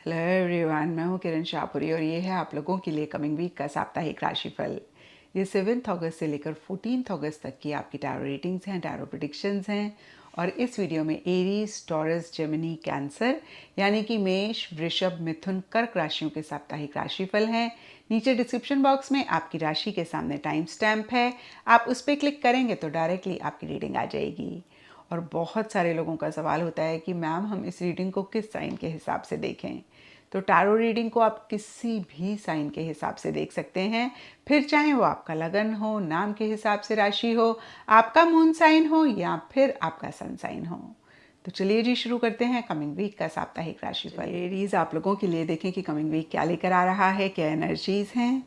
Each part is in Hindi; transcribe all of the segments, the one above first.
हेलो एवरीवन, मैं हूँ किरण शाहपुरी और ये है आप लोगों के लिए कमिंग वीक का साप्ताहिक राशिफल। ये 7 अगस्त से लेकर 14 अगस्त तक की आपकी टैरो रेटिंग्स हैं, टैरो प्रेडिक्शंस हैं। और इस वीडियो में एरीज, टॉरस, जेमिनी, कैंसर यानी कि मेष, वृषभ, मिथुन, कर्क राशियों के साप्ताहिक राशिफल हैं। नीचे डिस्क्रिप्शन बॉक्स में आपकी राशि के सामने टाइम स्टैम्प है, आप उस पर क्लिक करेंगे तो डायरेक्टली आपकी रीडिंग आ जाएगी। और बहुत सारे लोगों का सवाल होता है कि मैम हम इस रीडिंग को किस साइन के हिसाब से देखें। तो टैरो रीडिंग को आप किसी भी साइन के हिसाब से देख सकते हैं, फिर चाहे वो आपका लगन हो, नाम के हिसाब से राशि हो, आपका मून साइन हो या फिर आपका सन साइन हो। तो चलिए जी शुरू करते हैं कमिंग वीक का साप्ताहिक राशिफल। एरीज, आप लोगों के लिए देखें कि कमिंग वीक क्या लेकर आ रहा है, क्या एनर्जीज हैं।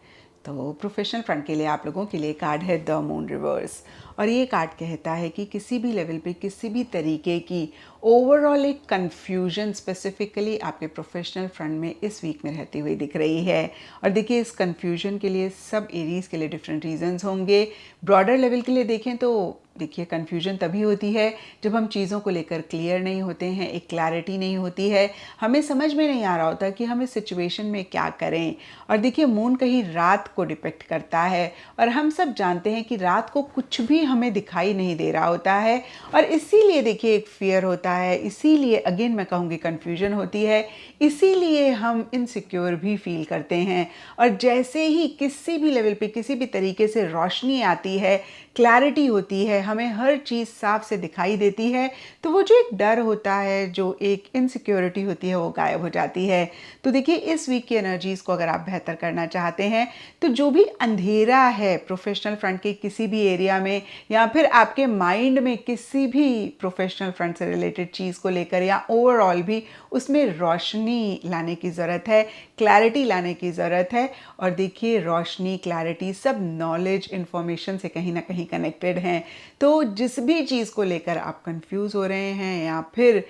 तो प्रोफेशनल फ्रंट के लिए आप लोगों के लिए कार्ड है द मून रिवर्स। और ये कार्ड कहता है कि किसी भी लेवल पे किसी भी तरीके की ओवरऑल एक कन्फ्यूजन स्पेसिफिकली आपके प्रोफेशनल फ्रंट में इस वीक में रहती हुई दिख रही है। और देखिए, इस कन्फ्यूजन के लिए सब एरीज के लिए डिफरेंट रीजंस होंगे। ब्रॉडर लेवल के लिए देखें तो देखिए, कन्फ्यूजन तभी होती है जब हम चीज़ों को लेकर क्लियर नहीं होते हैं, एक क्लैरिटी नहीं होती है, हमें समझ में नहीं आ रहा होता कि हम इस सिचुएशन में क्या करें। और देखिए, मून कहीं रात को डिपेक्ट करता है और हम सब जानते हैं कि रात को कुछ भी हमें दिखाई नहीं दे रहा होता है। और इसीलिए देखिए एक फियर होता है, इसीलिए अगेन मैं कहूँगी कन्फ्यूजन होती है, इसीलिए हम इनसिक्योर भी फील करते हैं। और जैसे ही किसी भी लेवल पे किसी भी तरीके से रोशनी आती है, क्लैरिटी होती है, हमें हर चीज़ साफ से दिखाई देती है, तो वो जो एक डर होता है, जो एक इनसिक्योरिटी होती है, वो गायब हो जाती है। तो देखिए, इस वीक की एनर्जीज़ को अगर आप बेहतर करना चाहते हैं तो जो भी अंधेरा है प्रोफेशनल फ्रंट के किसी भी एरिया में या फिर आपके माइंड में किसी भी प्रोफेशनल फ्रंट से रिलेटेड चीज़ को लेकर या ओवरऑल भी उसमें रोशनी लाने की ज़रूरत है, क्लैरिटी लाने की ज़रूरत है। और देखिए, रोशनी, क्लैरिटी सब नॉलेज, इन्फॉर्मेशन से कहीं ना कहीं कनेक्टेड हैं। तो जिस भी चीज़ को लेकर आप कंफ्यूज हो रहे हैं या फिर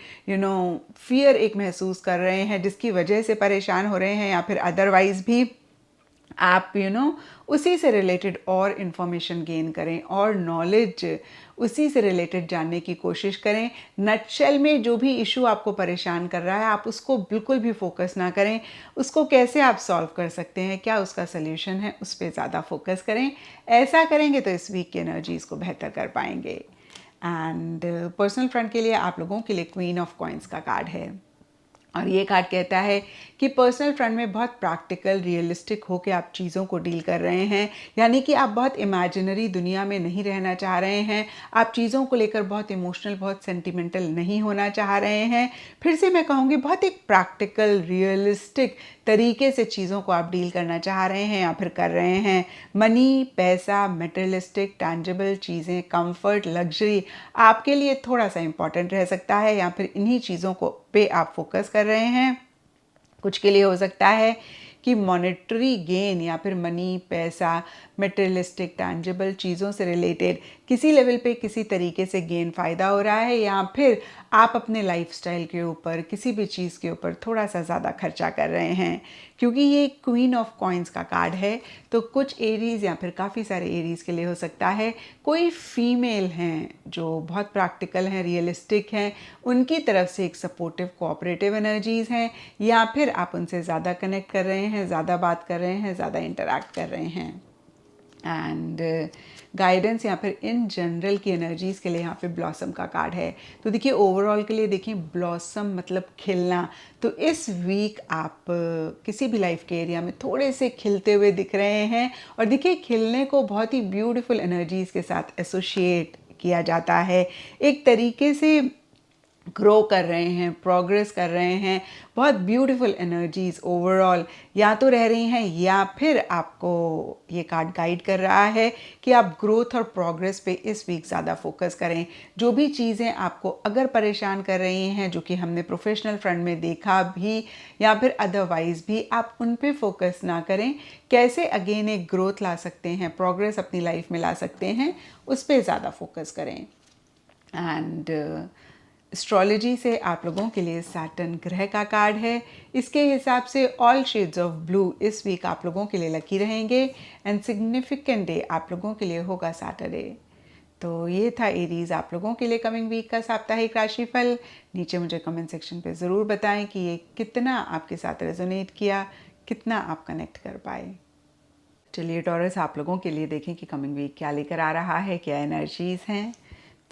फियर एक महसूस कर रहे हैं, जिसकी वजह से परेशान हो रहे हैं या फिर अदरवाइज भी आप उसी से रिलेटेड और इन्फॉर्मेशन गेन करें और नॉलेज उसी से रिलेटेड जानने की कोशिश करें। नटशेल में जो भी इशू आपको परेशान कर रहा है, आप उसको बिल्कुल भी फोकस ना करें, उसको कैसे आप सॉल्व कर सकते हैं, क्या उसका सल्यूशन है, उस पर ज़्यादा फोकस करें। ऐसा करेंगे तो इस वीक की एनर्जीज़ को बेहतर कर पाएंगे। एंड पर्सनल फ्रंट के लिए आप लोगों के लिए क्वीन ऑफ कॉइन्स का कार्ड है। और ये कार्ड कहता है कि पर्सनल फ्रंट में बहुत प्रैक्टिकल, रियलिस्टिक होकर आप चीज़ों को डील कर रहे हैं, यानी कि आप बहुत इमेजिनरी दुनिया में नहीं रहना चाह रहे हैं, आप चीज़ों को लेकर बहुत इमोशनल, बहुत सेंटिमेंटल नहीं होना चाह रहे हैं। फिर से मैं कहूँगी, बहुत एक प्रैक्टिकल, रियलिस्टिक तरीके से चीज़ों को आप डील करना चाह रहे हैं या फिर कर रहे हैं। मनी, पैसा, मटेरियलिस्टिक, टैंजिबल चीज़ें, कंफर्ट, लग्जरी आपके लिए थोड़ा सा इंपॉर्टेंट रह सकता है या फिर इन्हीं चीज़ों को पे आप फोकस कर रहे हैं। कुछ के लिए हो सकता है कि मॉनेटरी गेन या फिर मनी, पैसा, मटेरियलिस्टिक, टैंजिबल चीज़ों से रिलेटेड किसी लेवल पे किसी तरीके से गेन फ़ायदा हो रहा है, या फिर आप अपने लाइफस्टाइल के ऊपर किसी भी चीज़ के ऊपर थोड़ा सा ज़्यादा खर्चा कर रहे हैं। क्योंकि ये क्वीन ऑफ कॉइन्स का कार्ड है, तो कुछ एरीज़ या फिर काफ़ी सारे एरीज़ के लिए हो सकता है कोई फीमेल हैं जो बहुत प्रैक्टिकल हैं, रियलिस्टिक हैं, उनकी तरफ से एक सपोर्टिव, कोऑपरेटिव एनर्जीज़ हैं, या फिर आप उनसे ज़्यादा कनेक्ट कर रहे हैं, ज़्यादा बात कर रहे हैं, ज़्यादा इंटरैक्ट कर रहे हैं। एंड गाइडेंस या फिर इन जनरल की एनर्जीज़ के लिए यहाँ पे ब्लॉसम का कार्ड है। तो देखिए, ओवरऑल के लिए देखिए, ब्लॉसम मतलब खिलना। तो इस वीक आप किसी भी लाइफ के एरिया में थोड़े से खिलते हुए दिख रहे हैं। और देखिए, खिलने को बहुत ही ब्यूटीफुल एनर्जीज़ के साथ एसोशिएट किया जाता है, एक तरीके से ग्रो कर रहे हैं, प्रोग्रेस कर रहे हैं, बहुत ब्यूटीफुल एनर्जीज ओवरऑल या तो रह रही हैं, या फिर आपको ये कार्ड गाइड कर रहा है कि आप ग्रोथ और प्रोग्रेस पे इस वीक ज़्यादा फोकस करें। जो भी चीज़ें आपको अगर परेशान कर रही हैं, जो कि हमने प्रोफेशनल फ्रंट में देखा भी या फिर अदरवाइज भी, आप उन पे फोकस ना करें, कैसे अगेन एक ग्रोथ ला सकते हैं, प्रोग्रेस अपनी लाइफ में ला सकते हैं, उस पर ज़्यादा फोकस करें। एंड एस्ट्रोलॉजी से आप लोगों के लिए सैटर्न ग्रह का कार्ड है। इसके हिसाब से ऑल शेड्स ऑफ ब्लू इस वीक आप लोगों के लिए लकी रहेंगे। एंड सिग्निफिकेंट डे आप लोगों के लिए होगा सैटरडे। तो ये था एरीज आप लोगों के लिए कमिंग वीक का साप्ताहिक राशिफल। नीचे मुझे कमेंट सेक्शन पे ज़रूर बताएं कि ये कितना आपके साथ रेजोनेट किया, कितना आप कनेक्ट कर पाए। चलिए टॉरस, आप लोगों के लिए देखें कि कमिंग वीक क्या लेकर आ रहा है, क्या एनर्जीज़ हैं।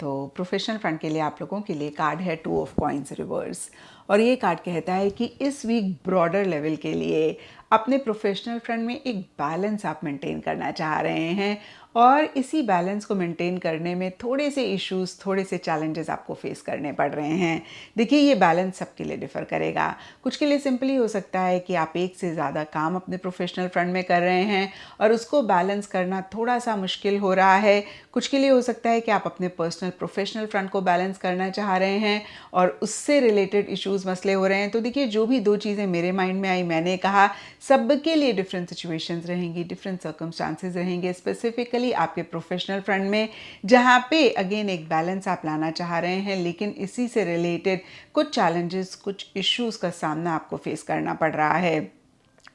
तो प्रोफेशनल फ्रंट के लिए आप लोगों के लिए कार्ड है 2 ऑफ कॉइन्स रिवर्स, और ये कार्ड कहता है कि इस वीक ब्रॉडर लेवल के लिए अपने प्रोफेशनल फ्रंट में एक बैलेंस आप मेंटेन करना चाह रहे हैं, और इसी बैलेंस को मेंटेन करने में थोड़े से इश्यूज, थोड़े से चैलेंजेस आपको फेस करने पड़ रहे हैं। देखिए ये बैलेंस सबके लिए डिफ़र करेगा। कुछ के लिए सिंपली हो सकता है कि आप एक से ज़्यादा काम अपने प्रोफेशनल फ्रंट में कर रहे हैं और उसको बैलेंस करना थोड़ा सा मुश्किल हो रहा है। कुछ के लिए हो सकता है कि आप अपने पर्सनल प्रोफेशनल फ्रंट को बैलेंस करना चाह रहे हैं और उससे रिलेटेड इश्यूज, मसले हो रहे हैं। तो देखिए जो भी दो चीज़ें मेरे माइंड में आई, मैंने कहा सबके लिए डिफरेंट सिचुएशंस रहेंगी, डिफरेंट सर्कमस्टांसेस रहेंगे, स्पेसिफिकली आपके प्रोफेशनल फ्रंट में, जहाँ पे अगेन एक बैलेंस आप लाना चाह रहे हैं, लेकिन इसी से रिलेटेड कुछ चैलेंजेस, कुछ इश्यूज का सामना आपको फेस करना पड़ रहा है।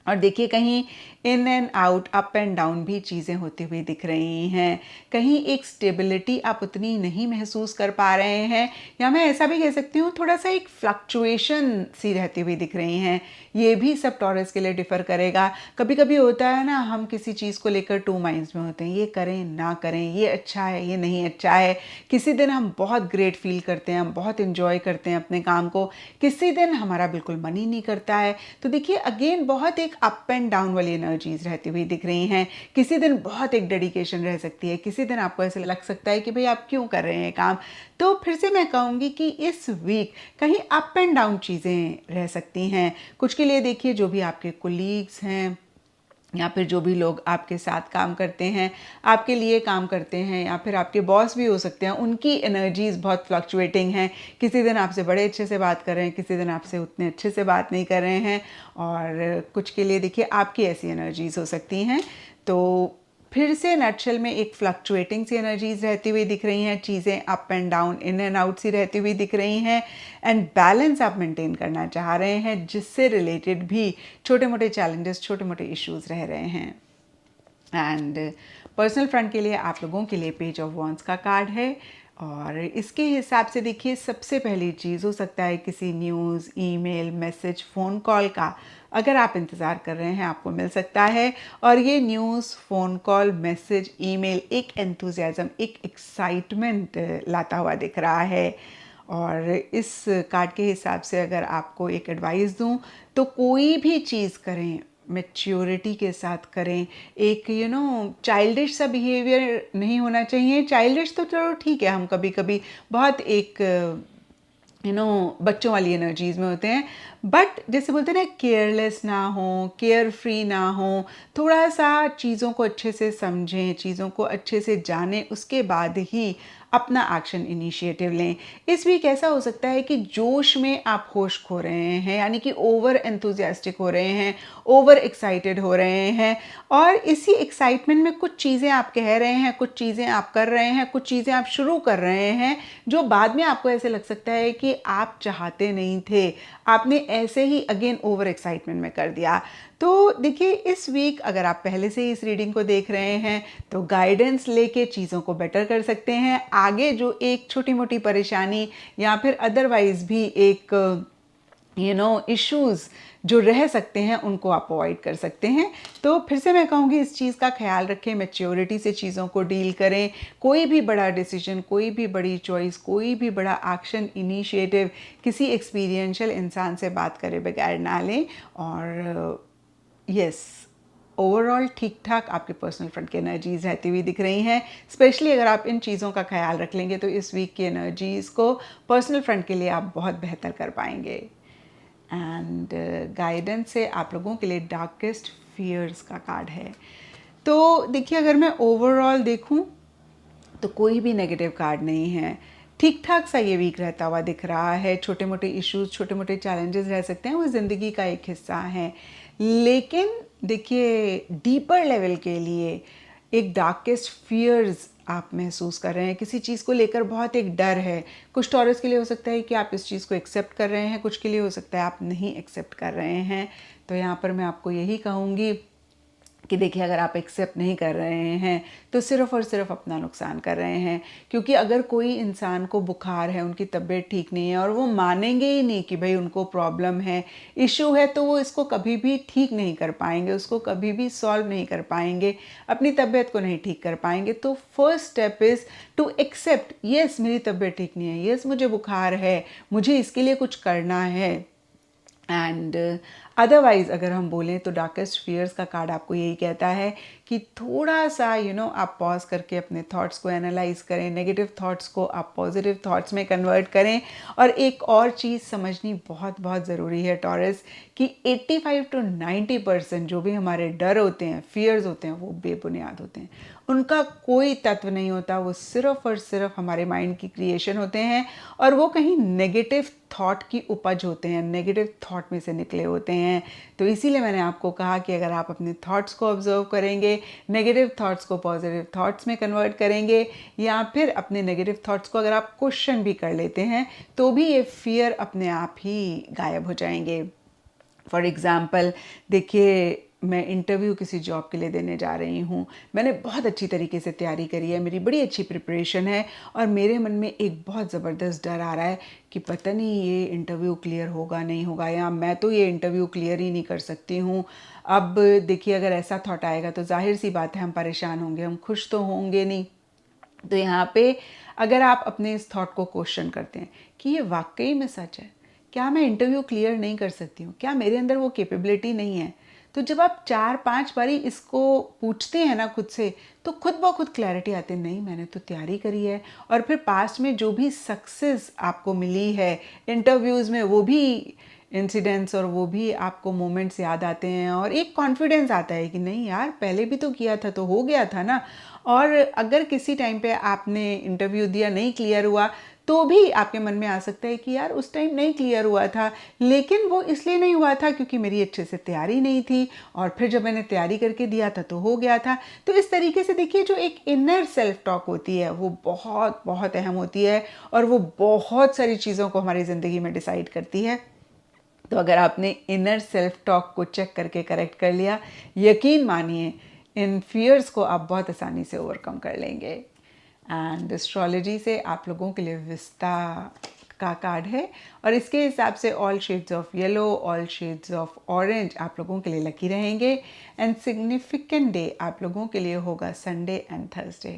और देखिए कहीं in and out, up and down भी चीज़ें होती हुई दिख रही हैं। कहीं एक स्टेबिलिटी आप उतनी नहीं महसूस कर पा रहे हैं, या मैं ऐसा भी कह सकती हूँ थोड़ा सा एक फ्लक्चुएशन सी रहती हुई दिख रही हैं। ये भी सब टॉरस के लिए डिफ़र करेगा। कभी कभी होता है ना, हम किसी चीज़ को लेकर टू माइंड्स में होते हैं, ये करें ना करें, ये अच्छा है ये नहीं अच्छा है। किसी दिन हम बहुत ग्रेट फील करते हैं, हम बहुत इन्जॉय करते हैं अपने काम को, किसी दिन हमारा बिल्कुल मन ही नहीं करता है। तो देखिए अगेन बहुत एक अप एंड डाउन वाली एनर्जीज रहती हुई दिख रही हैं। किसी दिन बहुत एक डेडिकेशन रह सकती है, किसी दिन आपको ऐसे लग सकता है कि भाई आप क्यों कर रहे हैं काम। तो फिर से मैं कहूँगी कि इस वीक कहीं अप एंड डाउन चीज़ें रह सकती हैं। कुछ के लिए देखिए जो भी आपके कोलीग्स हैं या फिर जो भी लोग आपके साथ काम करते हैं, आपके लिए काम करते हैं, या फिर आपके बॉस भी हो सकते हैं, उनकी एनर्जीज़ बहुत फ्लक्चुएटिंग हैं। किसी दिन आपसे बड़े अच्छे से बात कर रहे हैं, किसी दिन आपसे उतने अच्छे से बात नहीं कर रहे हैं, और कुछ के लिए देखिए आपकी ऐसी एनर्जीज़ हो सकती हैं। तो फिर से नटशेल में एक फ्लक्चुएटिंग सी एनर्जीज रहती हुई दिख रही हैं, चीज़ें up and down, in and out सी रहती हुई दिख रही हैं, एंड बैलेंस आप मेंटेन करना चाह रहे हैं, जिससे रिलेटेड भी छोटे मोटे चैलेंजेस, छोटे मोटे इश्यूज रह रहे हैं। एंड पर्सनल फ्रंट के लिए आप लोगों के लिए पेज ऑफ वॉन्ड्स का कार्ड है, और इसके हिसाब से देखिए सबसे पहली चीज़ हो सकता है किसी news, email, message, phone call का अगर आप इंतज़ार कर रहे हैं, आपको मिल सकता है। और ये news, phone call, message, email एक एंथुजियाज़म, एक एक्साइटमेंट लाता हुआ दिख रहा है। और इस कार्ड के हिसाब से अगर आपको एक एडवाइस दूं तो कोई भी चीज़ करें मैच्योरिटी के साथ करें। एक चाइल्डिश सा बिहेवियर नहीं होना चाहिए। चाइल्डिश तो चलो ठीक है, हम कभी कभी बहुत एक बच्चों वाली एनर्जीज में होते हैं, बट जैसे बोलते हैं ना, केयरलेस ना हो, केयर फ्री ना हो। थोड़ा सा चीज़ों को अच्छे से समझें, चीज़ों को अच्छे से जानें, उसके बाद ही अपना एक्शन इनिशिएटिव लें। इस वीक ऐसा हो सकता है कि जोश में आप होश खो रहे हैं, यानी कि ओवर एंथुजियास्टिक हो रहे हैं, ओवर एक्साइटेड हो रहे हैं, और इसी एक्साइटमेंट में कुछ चीज़ें आप कह रहे हैं, कुछ चीज़ें आप कर रहे हैं, कुछ चीज़ें आप शुरू कर रहे हैं, जो बाद में आपको ऐसे लग सकता है कि आप चाहते नहीं थे, आपने ऐसे ही अगेन ओवर एक्साइटमेंट में कर दिया। तो देखिए इस वीक अगर आप पहले से ही इस रीडिंग को देख रहे हैं तो गाइडेंस लेके चीज़ों को बेटर कर सकते हैं। आगे जो एक छोटी मोटी परेशानी या फिर अदरवाइज भी एक इश्यूज जो रह सकते हैं, उनको आप अवॉइड कर सकते हैं। तो फिर से मैं कहूँगी इस चीज़ का ख्याल रखें, मैच्योरिटी से चीज़ों को डील करें। कोई भी बड़ा डिसीजन, कोई भी बड़ी चॉइस, कोई भी बड़ा एक्शन इनिशिएटिव किसी एक्सपीरियंशियल इंसान से बात करे बगैर ना लें। और यस, ओवरऑल ठीक ठाक आपके पर्सनल फ्रंट की एनर्जीज रहती हुई दिख रही हैं। स्पेशली अगर आप इन चीज़ों का ख्याल रख लेंगे तो इस वीक की एनर्जीज़ को पर्सनल फ्रंट के लिए आप बहुत बेहतर कर पाएंगे। एंड गाइडेंस से आप लोगों के लिए डार्केस्ट फियर्स का कार्ड है। तो देखिए अगर मैं ओवरऑल देखूं तो कोई भी नेगेटिव कार्ड नहीं है। ठीक ठाक सा ये वीक रहता हुआ दिख रहा है। छोटे मोटे इश्यूज, छोटे मोटे चैलेंजेस रह सकते हैं, वो ज़िंदगी का एक हिस्सा है। लेकिन देखिए डीपर लेवल के लिए एक डार्केस्ट फियर्स आप महसूस कर रहे हैं, किसी चीज़ को लेकर बहुत एक डर है। कुछ टॉरस के लिए हो सकता है कि आप इस चीज़ को एक्सेप्ट कर रहे हैं, कुछ के लिए हो सकता है आप नहीं एक्सेप्ट कर रहे हैं। तो यहाँ पर मैं आपको यही कहूँगी कि देखिए अगर आप एक्सेप्ट नहीं कर रहे हैं तो सिर्फ़ और सिर्फ अपना नुकसान कर रहे हैं। क्योंकि अगर कोई इंसान को बुखार है, उनकी तबीयत ठीक नहीं है और वो मानेंगे ही नहीं कि भाई उनको प्रॉब्लम है, इशू है, तो वो इसको कभी भी ठीक नहीं कर पाएंगे, उसको कभी भी सॉल्व नहीं कर पाएंगे, अपनी तबीयत को नहीं ठीक कर पाएंगे। तो first step is to accept, yes मेरी तबीयत ठीक नहीं है, यस मुझे बुखार है, मुझे इसके लिए कुछ करना है। एंड अदरवाइज़ अगर हम बोलें तो डार्केस्ट फियर्स का कार्ड आपको यही कहता है कि थोड़ा सा आप पॉज करके अपने थॉट्स को एनालाइज करें, नेगेटिव थॉट्स को आप पॉजिटिव थॉट्स में कन्वर्ट करें। और एक और चीज़ समझनी बहुत बहुत ज़रूरी है टॉरस, कि 85 to 90% जो भी हमारे डर होते हैं, फियर्स होते हैं, वो बेबुनियाद होते हैं, उनका कोई तत्व नहीं होता, वो सिर्फ और सिर्फ हमारे माइंड की क्रिएशन होते हैं और वो कहीं नेगेटिव थॉट की उपज होते हैं, नेगेटिव थॉट में से निकले होते हैं। तो इसीलिए मैंने आपको कहा कि अगर आप अपने थॉट्स को ऑब्जर्व करेंगे, नेगेटिव थॉट्स को पॉजिटिव थॉट्स में कन्वर्ट करेंगे, या फिर अपने नेगेटिव थॉट्स को अगर आप क्वेश्चन भी कर लेते हैं, तो भी ये फियर अपने आप ही गायब हो जाएंगे। फॉर एग्ज़ाम्पल देखिए, मैं इंटरव्यू किसी जॉब के लिए देने जा रही हूँ, मैंने बहुत अच्छी तरीके से तैयारी करी है, मेरी बड़ी अच्छी प्रिपरेशन है, और मेरे मन में एक बहुत ज़बरदस्त डर आ रहा है कि पता नहीं ये इंटरव्यू क्लियर होगा नहीं होगा, या मैं तो ये इंटरव्यू क्लियर ही नहीं कर सकती हूँ। अब देखिए अगर ऐसा थॉट आएगा तो जाहिर सी बात है हम परेशान होंगे, हम खुश तो होंगे नहीं। तो यहाँ पे अगर आप अपने इस थॉट को क्वेश्चन करते हैं कि ये वाकई में सच है, क्या मैं इंटरव्यू क्लियर नहीं कर सकती हूँ, क्या मेरे अंदर वो कैपेबिलिटी नहीं है, तो जब आप 4-5 बारी इसको पूछते हैं ना खुद से, तो खुद ब खुद क्लैरिटी आती है, नहीं मैंने तो तैयारी करी है। और फिर पास्ट में जो भी सक्सेस आपको मिली है इंटरव्यूज़ में, वो भी इंसिडेंट्स और वो भी आपको मोमेंट्स याद आते हैं और एक कॉन्फिडेंस आता है कि नहीं यार पहले भी तो किया था तो हो गया था ना। और अगर किसी टाइम पे आपने इंटरव्यू दिया नहीं क्लियर हुआ, तो भी आपके मन में आ सकता है कि यार उस टाइम नहीं क्लियर हुआ था, लेकिन वो इसलिए नहीं हुआ था क्योंकि मेरी अच्छे से तैयारी नहीं थी, और फिर जब मैंने तैयारी करके दिया था तो हो गया था। तो इस तरीके से देखिए जो एक इनर सेल्फ टॉक होती है वो बहुत बहुत अहम होती है, और वो बहुत सारी चीज़ों को हमारी ज़िंदगी में डिसाइड करती है। तो अगर आपने इनर सेल्फ टॉक को चेक करके करेक्ट कर लिया, यकीन मानिए इन फियर्स को आप बहुत आसानी से ओवरकम कर लेंगे। एंड एस्ट्रोलॉजी से आप लोगों के लिए विस्ता का कार्ड है, और इसके हिसाब से all shades of yellow, all shades of orange आप लोगों के लिए लकी रहेंगे। एंड सिग्निफिकेंट डे आप लोगों के लिए होगा संडे एंड थर्सडे।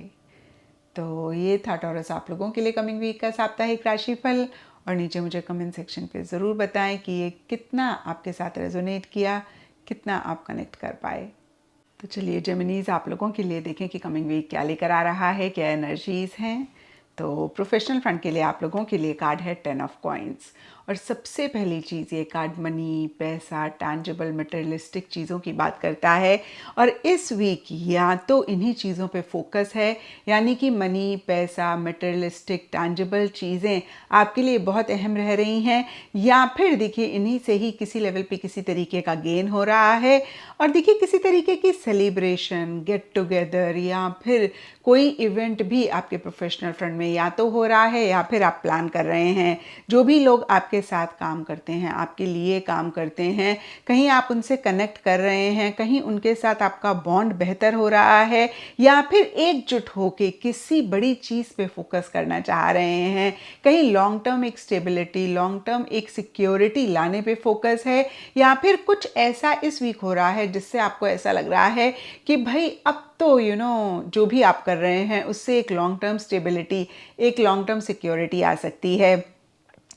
तो ये था टॉरस आप लोगों के लिए कमिंग वीक का साप्ताहिक राशिफल, और नीचे मुझे कमेंट सेक्शन पे ज़रूर बताएं कि ये कितना आपके साथ रेजोनेट किया, कितना आप कनेक्ट कर पाए। तो चलिए जेमिनीज आप लोगों के लिए देखें कि कमिंग वीक क्या लेकर आ रहा है, क्या एनर्जीज हैं। तो प्रोफेशनल फ्रंट के लिए आप लोगों के लिए कार्ड है 10 ऑफ कॉइन्स, और सबसे पहली चीज़ ये कार्ड मनी, पैसा, टैंजिबल मटेरियलिस्टिक चीज़ों की बात करता है। और इस वीक या तो इन्हीं चीज़ों पे फोकस है, यानी कि मनी, पैसा, मटेरियलिस्टिक टैंजिबल चीज़ें आपके लिए बहुत अहम रह रही हैं, या फिर देखिए इन्हीं से ही किसी लेवल पे किसी तरीके का गेन हो रहा है। और देखिए किसी तरीके की सेलिब्रेशन, गेट टुगेदर, या फिर कोई इवेंट भी आपके प्रोफेशनल फ्रंट में या तो हो रहा है या फिर आप प्लान कर रहे हैं। जो भी लोग आपके साथ काम करते हैं, आपके लिए काम करते हैं, कहीं आप उनसे कनेक्ट कर रहे हैं, कहीं उनके साथ आपका बॉन्ड बेहतर हो रहा है, या फिर एकजुट होके किसी बड़ी चीज़ पे फोकस करना चाह रहे हैं, कहीं लॉन्ग टर्म एक स्टेबिलिटी, लॉन्ग टर्म एक सिक्योरिटी लाने पे फोकस है, या फिर कुछ ऐसा इस वीक हो रहा है जिससे आपको ऐसा लग रहा है कि भाई अब तो जो भी आप कर रहे हैं उससे एक लॉन्ग टर्म स्टेबिलिटी, एक लॉन्ग टर्म सिक्योरिटी आ सकती है।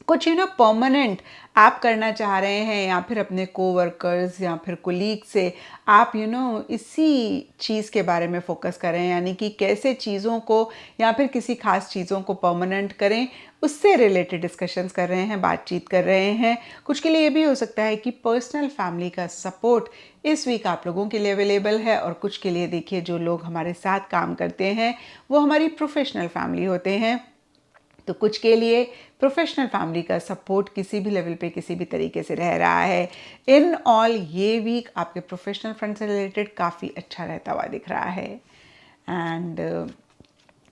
कुछ परमानेंट आप करना चाह रहे हैं, या फिर अपने कोवर्कर्स या फिर कोलीग से आप इसी चीज़ के बारे में फोकस कर रहे हैं, यानी कि कैसे चीज़ों को या फिर किसी खास चीज़ों को परमानेंट करें, उससे रिलेटेड डिस्कशंस कर रहे हैं, बातचीत कर रहे हैं। कुछ के लिए ये भी हो सकता है कि पर्सनल फैमिली का सपोर्ट इस वीक आप लोगों के लिए अवेलेबल है, और कुछ के लिए देखिए जो लोग हमारे साथ काम करते हैं वो हमारी प्रोफेशनल फैमिली होते हैं। तो कुछ के लिए प्रोफेशनल फैमिली का सपोर्ट किसी भी लेवल पे किसी भी तरीके से रह रहा है। इन ऑल ये वीक आपके प्रोफेशनल फ्रंट से रिलेटेड काफ़ी अच्छा रहता हुआ दिख रहा है। एंड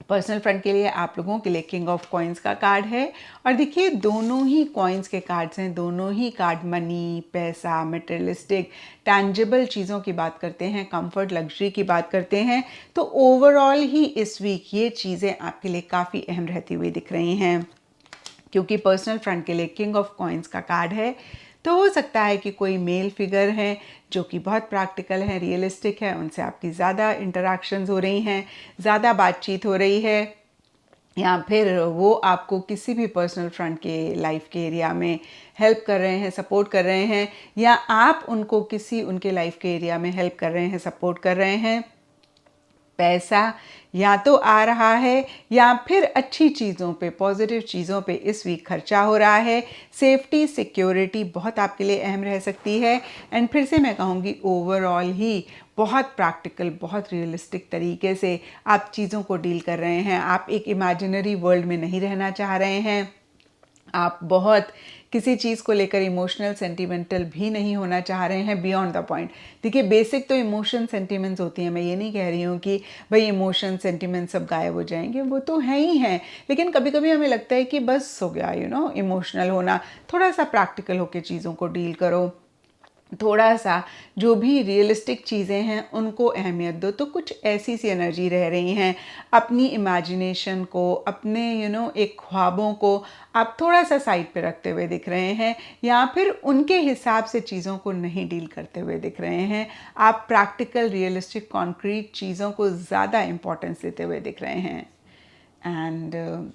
पर्सनल फ्रंट के लिए आप लोगों के लिए किंग ऑफ कॉइन्स का कार्ड है और देखिए दोनों ही कॉइन्स के कार्ड्स हैं, दोनों ही कार्ड मनी, पैसा, मटेरियलिस्टिक, टैंजिबल चीज़ों की बात करते हैं, कंफर्ट, लग्जरी की बात करते हैं। तो ओवरऑल ही इस वीक ये चीज़ें आपके लिए काफ़ी अहम रहती हुई दिख रही हैं, क्योंकि पर्सनल फ्रंट के लिए किंग ऑफ कॉइन्स का कार्ड है। तो हो सकता है कि कोई मेल फिगर हैं जो कि बहुत प्रैक्टिकल हैं, रियलिस्टिक है, उनसे आपकी ज़्यादा इंटरेक्शंस हो रही हैं, ज़्यादा बातचीत हो रही है, या फिर वो आपको किसी भी पर्सनल फ्रंट के लाइफ के एरिया में हेल्प कर रहे हैं, सपोर्ट कर रहे हैं, या आप उनको किसी उनके लाइफ के एरिया में हेल्प कर रहे हैं, सपोर्ट कर रहे हैं। पैसा या तो आ रहा है या फिर अच्छी चीज़ों पे, पॉजिटिव चीज़ों पे इस वीक खर्चा हो रहा है। सेफ्टी, सिक्योरिटी बहुत आपके लिए अहम रह सकती है। एंड फिर से मैं कहूँगी ओवरऑल ही बहुत प्रैक्टिकल, बहुत रियलिस्टिक तरीके से आप चीज़ों को डील कर रहे हैं। आप एक इमेजिनरी वर्ल्ड में नहीं रहना चाह रहे हैं। आप बहुत किसी चीज़ को लेकर इमोशनल, सेंटिमेंटल भी नहीं होना चाह रहे हैं बियॉन्ड द पॉइंट। देखिए बेसिक तो इमोशन, सेंटिमेंट्स होती हैं। मैं ये नहीं कह रही हूँ कि भाई इमोशन, सेंटिमेंट सब गायब हो जाएंगे, वो तो हैं ही हैं। लेकिन कभी कभी हमें लगता है कि बस हो गया इमोशनल होना। थोड़ा सा प्रैक्टिकल होकर चीज़ों को डील करो, थोड़ा सा जो भी रियलिस्टिक चीज़ें हैं उनको अहमियत दो। तो कुछ ऐसी सी एनर्जी रह रही हैं, अपनी इमेजिनेशन को, अपने एक ख्वाबों को आप थोड़ा सा साइड पे रखते हुए दिख रहे हैं, या फिर उनके हिसाब से चीज़ों को नहीं डील करते हुए दिख रहे हैं। आप प्रैक्टिकल, रियलिस्टिक, कॉन्क्रीट चीज़ों को ज़्यादा इम्पोर्टेंस देते हुए दिख रहे हैं। एंड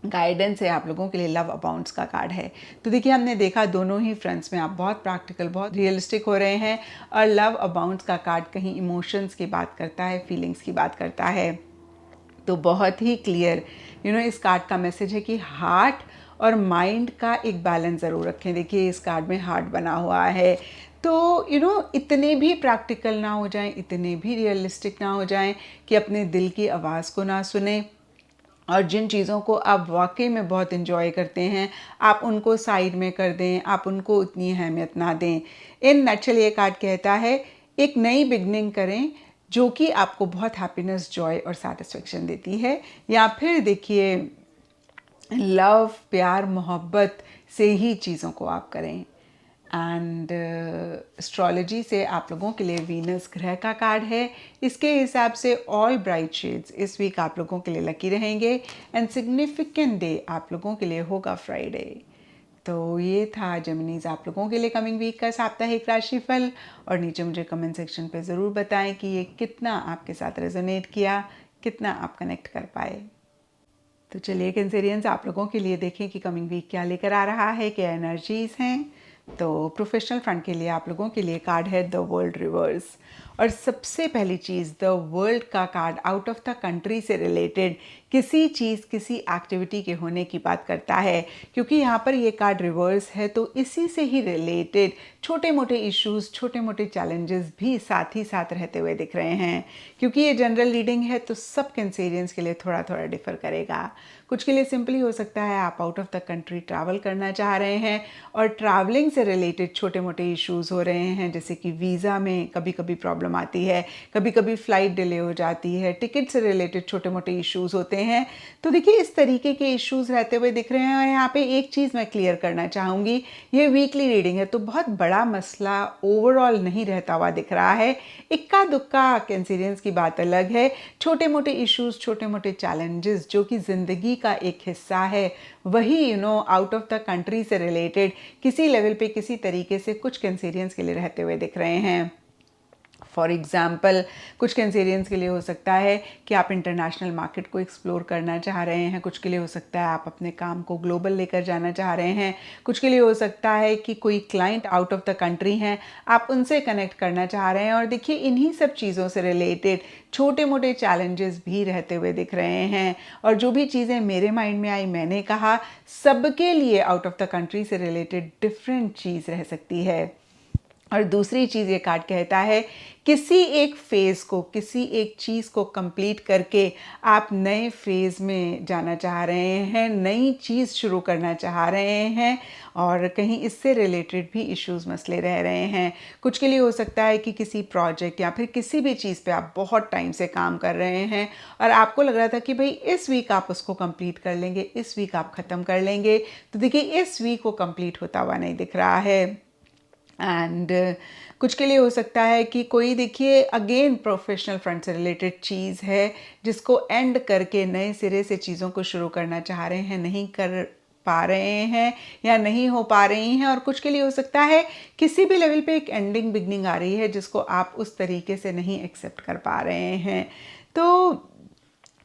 गाइडेंस है आप लोगों के लिए, लव अबाउंड्स का कार्ड है। तो देखिए हमने देखा दोनों ही फ्रंट्स में आप बहुत प्रैक्टिकल, बहुत रियलिस्टिक हो रहे हैं, और लव अबाउंड्स का कार्ड कहीं इमोशंस की बात करता है, फीलिंग्स की बात करता है। तो बहुत ही क्लियर इस कार्ड का मैसेज है कि हार्ट और माइंड का एक बैलेंस ज़रूर रखें। देखिए इस कार्ड में हार्ट बना हुआ है, तो इतने भी प्रैक्टिकल ना हो जाएं, इतने भी रियलिस्टिक ना हो जाएं कि अपने दिल की आवाज़ को ना सुने, और जिन चीज़ों को आप वाकई में बहुत इन्जॉय करते हैं आप उनको साइड में कर दें, आप उनको उतनी अहमियत ना दें। इन नटशल ये कार्ड कहता है एक नई बिगनिंग करें जो कि आपको बहुत हैप्पीनेस, जॉय और सेटिस्फेक्शन देती है। या फिर देखिए लव, प्यार, मोहब्बत से ही चीज़ों को आप करें। एंड एस्ट्रोलॉजी से आप लोगों के लिए वीनस ग्रह का कार्ड है। इसके हिसाब से ऑल ब्राइट शेड्स इस वीक आप लोगों के लिए लकी रहेंगे, एंड सिग्निफिकेंट डे आप लोगों के लिए होगा फ्राइडे। तो ये था जेमिनीज आप लोगों के लिए कमिंग वीक का साप्ताहिक राशिफल। और नीचे मुझे कमेंट सेक्शन पे ज़रूर बताएं कि ये कितना आपके साथ रेजोनेट किया, कितना आप कनेक्ट कर पाए। तो चलिए कैंसेरियंस आप लोगों के लिए देखें कि कमिंग वीक क्या लेकर आ रहा है, क्या एनर्जीज हैं। तो प्रोफेशनल फ्रंट के लिए आप लोगों के लिए कार्ड है द वर्ल्ड रिवर्स। और सबसे पहली चीज़, द वर्ल्ड का card out of the country से रिलेटेड किसी चीज़, किसी एक्टिविटी के होने की बात करता है। क्योंकि यहाँ पर ये कार्ड रिवर्स है तो इसी से ही रिलेटेड छोटे मोटे इश्यूज, छोटे मोटे चैलेंजेस भी साथ ही साथ रहते हुए दिख रहे हैं। क्योंकि ये जनरल रीडिंग है तो सब कैंसेरियंस के लिए थोड़ा थोड़ा डिफर करेगा। कुछ के लिए सिंपली हो सकता है आप out of the country travel करना चाह रहे हैं और ट्रैवलिंग से रिलेटेड छोटे मोटे इश्यूज हो रहे हैं, जैसे कि वीज़ा में कभी कभी प्रॉब्लम आती है, कभी कभी फ्लाइट डिले हो जाती है, टिकट से रिलेटेड छोटे मोटे इश्यूज होते हैं। तो देखिए इस तरीके के इश्यूज रहते हुए दिख रहे हैं। और यहाँ पे एक चीज़ मैं क्लियर करना चाहूँगी, ये वीकली रीडिंग है तो बहुत बड़ा मसला ओवरऑल नहीं रहता हुआ दिख रहा है। इक्का दुक्का कैंसेरियंस की बात अलग है, छोटे मोटे इश्यूज, छोटे मोटे चैलेंजेस जो कि ज़िंदगी का एक हिस्सा है, वही आउट ऑफ द कंट्री से रिलेटेड किसी लेवल पे, किसी तरीके से कुछ कैंसेरियंस के लिए रहते हुए दिख रहे हैं। फॉर एग्ज़ाम्पल कुछ कैंसेरियंस के लिए हो सकता है कि आप इंटरनेशनल मार्केट को एक्सप्लोर करना चाह रहे हैं, कुछ के लिए हो सकता है आप अपने काम को ग्लोबल लेकर जाना चाह रहे हैं, कुछ के लिए हो सकता है कि कोई client out of the country हैं, आप उनसे कनेक्ट करना चाह रहे हैं। और देखिए इन्हीं सब चीज़ों से रिलेटेड छोटे मोटे चैलेंजेस भी रहते हुए दिख रहे हैं। और जो भी चीज़ें मेरे माइंड में आई मैंने कहा, सबके लिए आउट ऑफ द कंट्री से रिलेटेड डिफरेंट चीज़ रह सकती है। और दूसरी चीज़ ये कार्ड कहता है किसी एक फ़ेज़ को, किसी एक चीज़ को कंप्लीट करके आप नए फ़ेज़ में जाना चाह रहे हैं, नई चीज़ शुरू करना चाह रहे हैं और कहीं इससे रिलेटेड भी इश्यूज़ मसले रह रहे हैं। कुछ के लिए हो सकता है कि किसी प्रोजेक्ट या फिर किसी भी चीज़ पे आप बहुत टाइम से काम कर रहे हैं और आपको लग रहा था कि भाई इस वीक आप उसको कंप्लीट कर लेंगे, इस वीक आप ख़त्म कर लेंगे। तो देखिए इस वीक वो कंप्लीट होता हुआ नहीं दिख रहा है। एंड कुछ के लिए हो सकता है कि कोई देखिए अगेन प्रोफेशनल फ्रंट से रिलेटेड चीज़ है जिसको एंड करके नए सिरे से चीज़ों को शुरू करना चाह रहे हैं, नहीं कर पा रहे हैं या नहीं हो पा रही हैं। और कुछ के लिए हो सकता है किसी भी लेवल पे एक एंडिंग बिगनिंग आ रही है जिसको आप उस तरीके से नहीं एक्सेप्ट कर पा रहे हैं। तो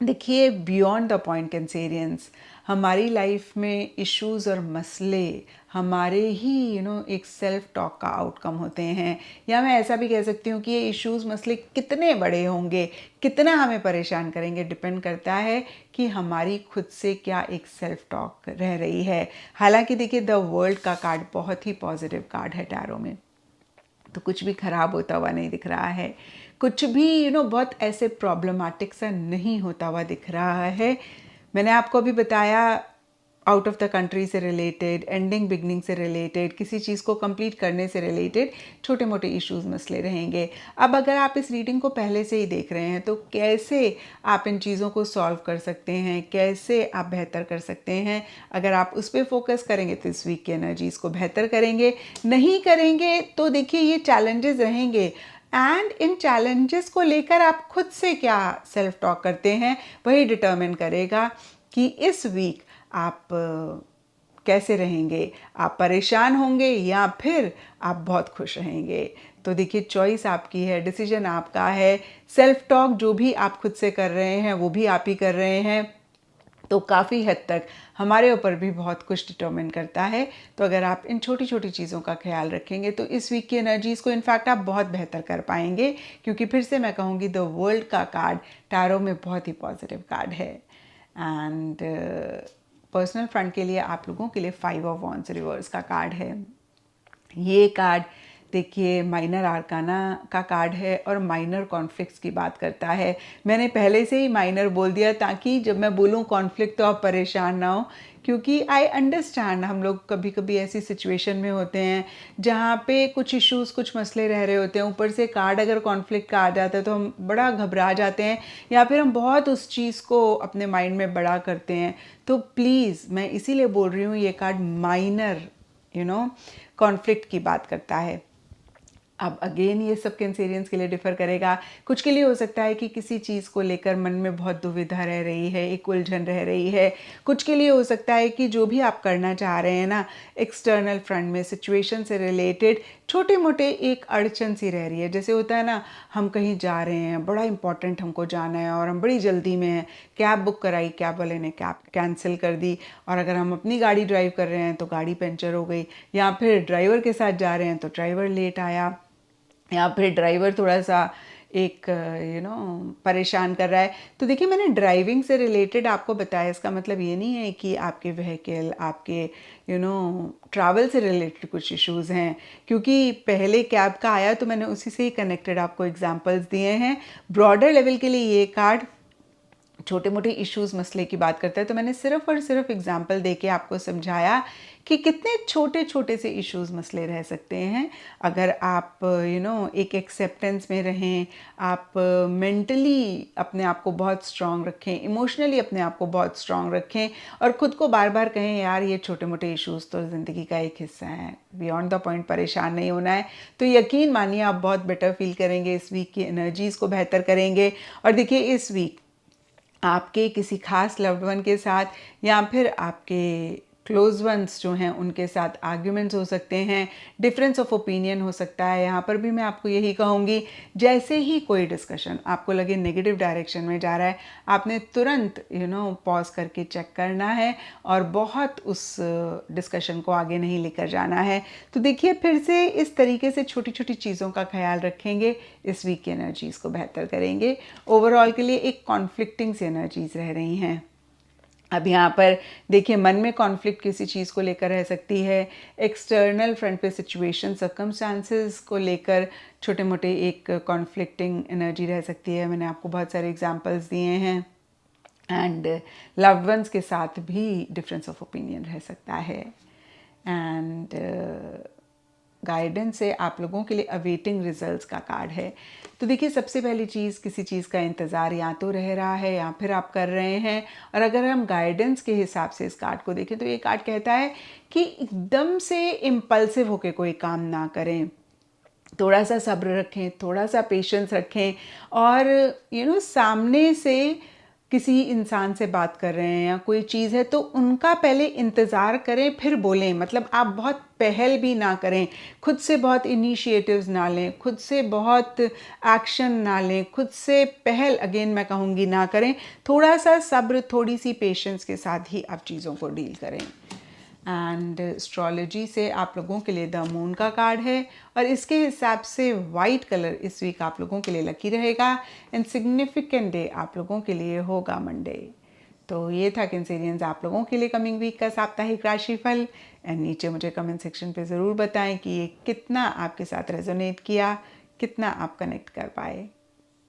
देखिए बियॉन्ड द पॉइंट कैंसेरियंस, हमारी लाइफ में इश्यूज़ और मसले हमारे ही एक सेल्फ टॉक का आउटकम होते हैं। या मैं ऐसा भी कह सकती हूँ कि ये इश्यूज़ मसले कितने बड़े होंगे, कितना हमें परेशान करेंगे, डिपेंड करता है कि हमारी खुद से क्या एक सेल्फ टॉक रह रही है। हालांकि देखिए द वर्ल्ड का कार्ड बहुत ही पॉजिटिव कार्ड है टैरो में, तो कुछ भी ख़राब होता हुआ नहीं दिख रहा है, कुछ भी बहुत ऐसे प्रॉब्लमेटिक सा नहीं होता हुआ दिख रहा है। मैंने आपको अभी बताया आउट ऑफ द कंट्री से रिलेटेड, एंडिंग बिगनिंग से रिलेटेड, किसी चीज़ को कंप्लीट करने से रिलेटेड छोटे मोटे इश्यूज मसले रहेंगे। अब अगर आप इस रीडिंग को पहले से ही देख रहे हैं तो कैसे आप इन चीज़ों को सॉल्व कर सकते हैं, कैसे आप बेहतर कर सकते हैं, अगर आप उस पर फोकस करेंगे तो इस वीक की एनर्जीज़ को बेहतर करेंगे। नहीं करेंगे तो देखिए ये चैलेंजेस रहेंगे एंड इन चैलेंजेस को लेकर आप खुद से क्या सेल्फ टॉक करते हैं वही डिटर्मिन करेगा कि इस वीक आप कैसे रहेंगे। आप परेशान होंगे या फिर आप बहुत खुश रहेंगे। तो देखिए चॉइस आपकी है, डिसीजन आपका है। सेल्फ टॉक जो भी आप खुद से कर रहे हैं वो भी आप ही कर रहे हैं, तो काफ़ी हद तक हमारे ऊपर भी बहुत कुछ डिटर्मिन करता है। तो अगर आप इन छोटी छोटी चीज़ों का ख्याल रखेंगे तो इस वीक की एनर्जीज़ को इनफैक्ट आप बहुत बेहतर कर पाएंगे, क्योंकि फिर से मैं कहूँगी द वर्ल्ड का कार्ड टैरो में बहुत ही पॉजिटिव कार्ड है। एंड पर्सनल फ्रंट के लिए आप लोगों के लिए 5 ऑफ वॉन्ड्स रिवर्स का कार्ड है। ये कार्ड देखिए माइनर आर्काना का कार्ड है और माइनर कॉन्फ्लिक्ट्स की बात करता है। मैंने पहले से ही माइनर बोल दिया ताकि जब मैं बोलूँ कॉन्फ्लिक्ट तो आप परेशान ना हो, क्योंकि आई अंडरस्टैंड हम लोग कभी कभी ऐसी सिचुएशन में होते हैं जहाँ पे कुछ इश्यूज़, कुछ मसले रह रहे होते हैं, ऊपर से कार्ड अगर कॉन्फ्लिक्ट का आ जाता है तो हम बड़ा घबरा जाते हैं या फिर हम बहुत उस चीज़ को अपने माइंड में बड़ा करते हैं। तो प्लीज़ मैं इसीलिए बोल रही हूँ ये कार्ड माइनर कॉन्फ्लिक्ट की बात करता है। अब अगेन ये सब कैंसेरियंस के लिए डिफ़र करेगा। कुछ के लिए हो सकता है कि किसी चीज़ को लेकर मन में बहुत दुविधा रह रही है, एक उलझन रह रही है। कुछ के लिए हो सकता है कि जो भी आप करना चाह रहे हैं ना, एक्सटर्नल फ्रंट में सिचुएशन से रिलेटेड छोटे मोटे एक अड़चन सी रह रही है। जैसे होता है ना, हम कहीं जा रहे हैं, बड़ा इंपॉर्टेंट हमको जाना है और हम बड़ी जल्दी में हैं, कैब बुक कराई, कैब वाले ने कैब कैंसिल कर दी, और अगर हम अपनी गाड़ी ड्राइव कर रहे हैं तो गाड़ी पंचर हो गई, या फिर ड्राइवर के साथ जा रहे हैं तो ड्राइवर लेट आया, या फिर ड्राइवर थोड़ा सा एक परेशान कर रहा है। तो देखिए मैंने ड्राइविंग से रिलेटेड आपको बताया, इसका मतलब ये नहीं है कि आपके व्हीकल, आपके ट्रैवल से रिलेटेड कुछ इश्यूज़ हैं, क्योंकि पहले कैब का आया तो मैंने उसी से ही कनेक्टेड आपको एग्जांपल्स दिए हैं। ब्रॉडर लेवल के लिए ये कार्ड छोटे मोटे इश्यूज़ मसले की बात करता है, तो मैंने सिर्फ और सिर्फ एग्जांपल देके आपको समझाया कि कितने छोटे छोटे से इश्यूज़ मसले रह सकते हैं अगर आप एक एक्सेप्टेंस में रहें, आप मेंटली अपने आप को बहुत स्ट्रांग रखें, इमोशनली अपने आप को बहुत स्ट्रांग रखें और ख़ुद को बार बार कहें यार ये छोटे मोटे इश्यूज़ तो ज़िंदगी का एक हिस्सा है, बियॉन्ड द पॉइंट परेशान नहीं होना है। तो यकीन मानिए आप बहुत बेटर फील करेंगे, इस वीक की एनर्जीज़ को बेहतर करेंगे। और देखिए इस वीक आपके किसी खास लव्ड वन के साथ या फिर आपके क्लोज वंस जो हैं उनके साथ आर्ग्यूमेंट्स हो सकते हैं, डिफरेंस ऑफ ओपिनियन हो सकता है। यहाँ पर भी मैं आपको यही कहूँगी, जैसे ही कोई डिस्कशन आपको लगे नेगेटिव डायरेक्शन में जा रहा है, आपने तुरंत पॉज करके चेक करना है और बहुत उस डिस्कशन को आगे नहीं लेकर जाना है। तो देखिए फिर से इस तरीके से छोटी छोटी चीज़ों का ख्याल रखेंगे, इस वीक की एनर्जीज़ को बेहतर करेंगे। ओवरऑल के लिए एक कॉन्फ्लिक्टिंग सी एनर्जीज़ रह रही हैं। अब यहाँ पर देखिए, मन में कॉन्फ्लिक्ट किसी चीज़ को लेकर रह सकती है, एक्सटर्नल फ्रंट पे सिचुएशन सर्कमस्टांसेस को लेकर छोटे मोटे एक कॉन्फ्लिक्टिंग एनर्जी रह सकती है। मैंने आपको बहुत सारे एग्जांपल्स दिए हैं। एंड लव्ड वंस के साथ भी डिफरेंस ऑफ ओपिनियन रह सकता है। एंड गाइडेंस से आप लोगों के लिए अवेटिंग रिजल्ट्स का कार्ड है। तो देखिए, सबसे पहली चीज़, किसी चीज़ का इंतज़ार या तो रह रहा है या फिर आप कर रहे हैं। और अगर हम गाइडेंस के हिसाब से इस कार्ड को देखें तो ये कार्ड कहता है कि एकदम से इम्पल्सिव होकर कोई काम ना करें, थोड़ा सा सब्र रखें, थोड़ा सा पेशेंस रखें। और सामने से किसी इंसान से बात कर रहे हैं या कोई चीज़ है तो उनका पहले इंतज़ार करें फिर बोलें। मतलब आप बहुत पहल भी ना करें, खुद से बहुत इनिशिएटिव्स ना लें, खुद से बहुत एक्शन ना लें, खुद से पहल, अगेन मैं कहूँगी, ना करें। थोड़ा सा सब्र, थोड़ी सी पेशेंस के साथ ही आप चीज़ों को डील करें। एंड एस्ट्रोलॉजी से आप लोगों के लिए द मून का कार्ड है और इसके हिसाब से वाइट कलर इस वीक आप लोगों के लिए लकी रहेगा। एंड सिग्निफिकेंट डे आप लोगों के लिए होगा मंडे। तो ये था कैंसेरियंस आप लोगों के लिए कमिंग वीक का साप्ताहिक राशिफल। एंड नीचे मुझे कमेंट सेक्शन पे ज़रूर बताएं कि ये कितना आपके साथ रेजोनेट किया, कितना आप कनेक्ट कर पाए।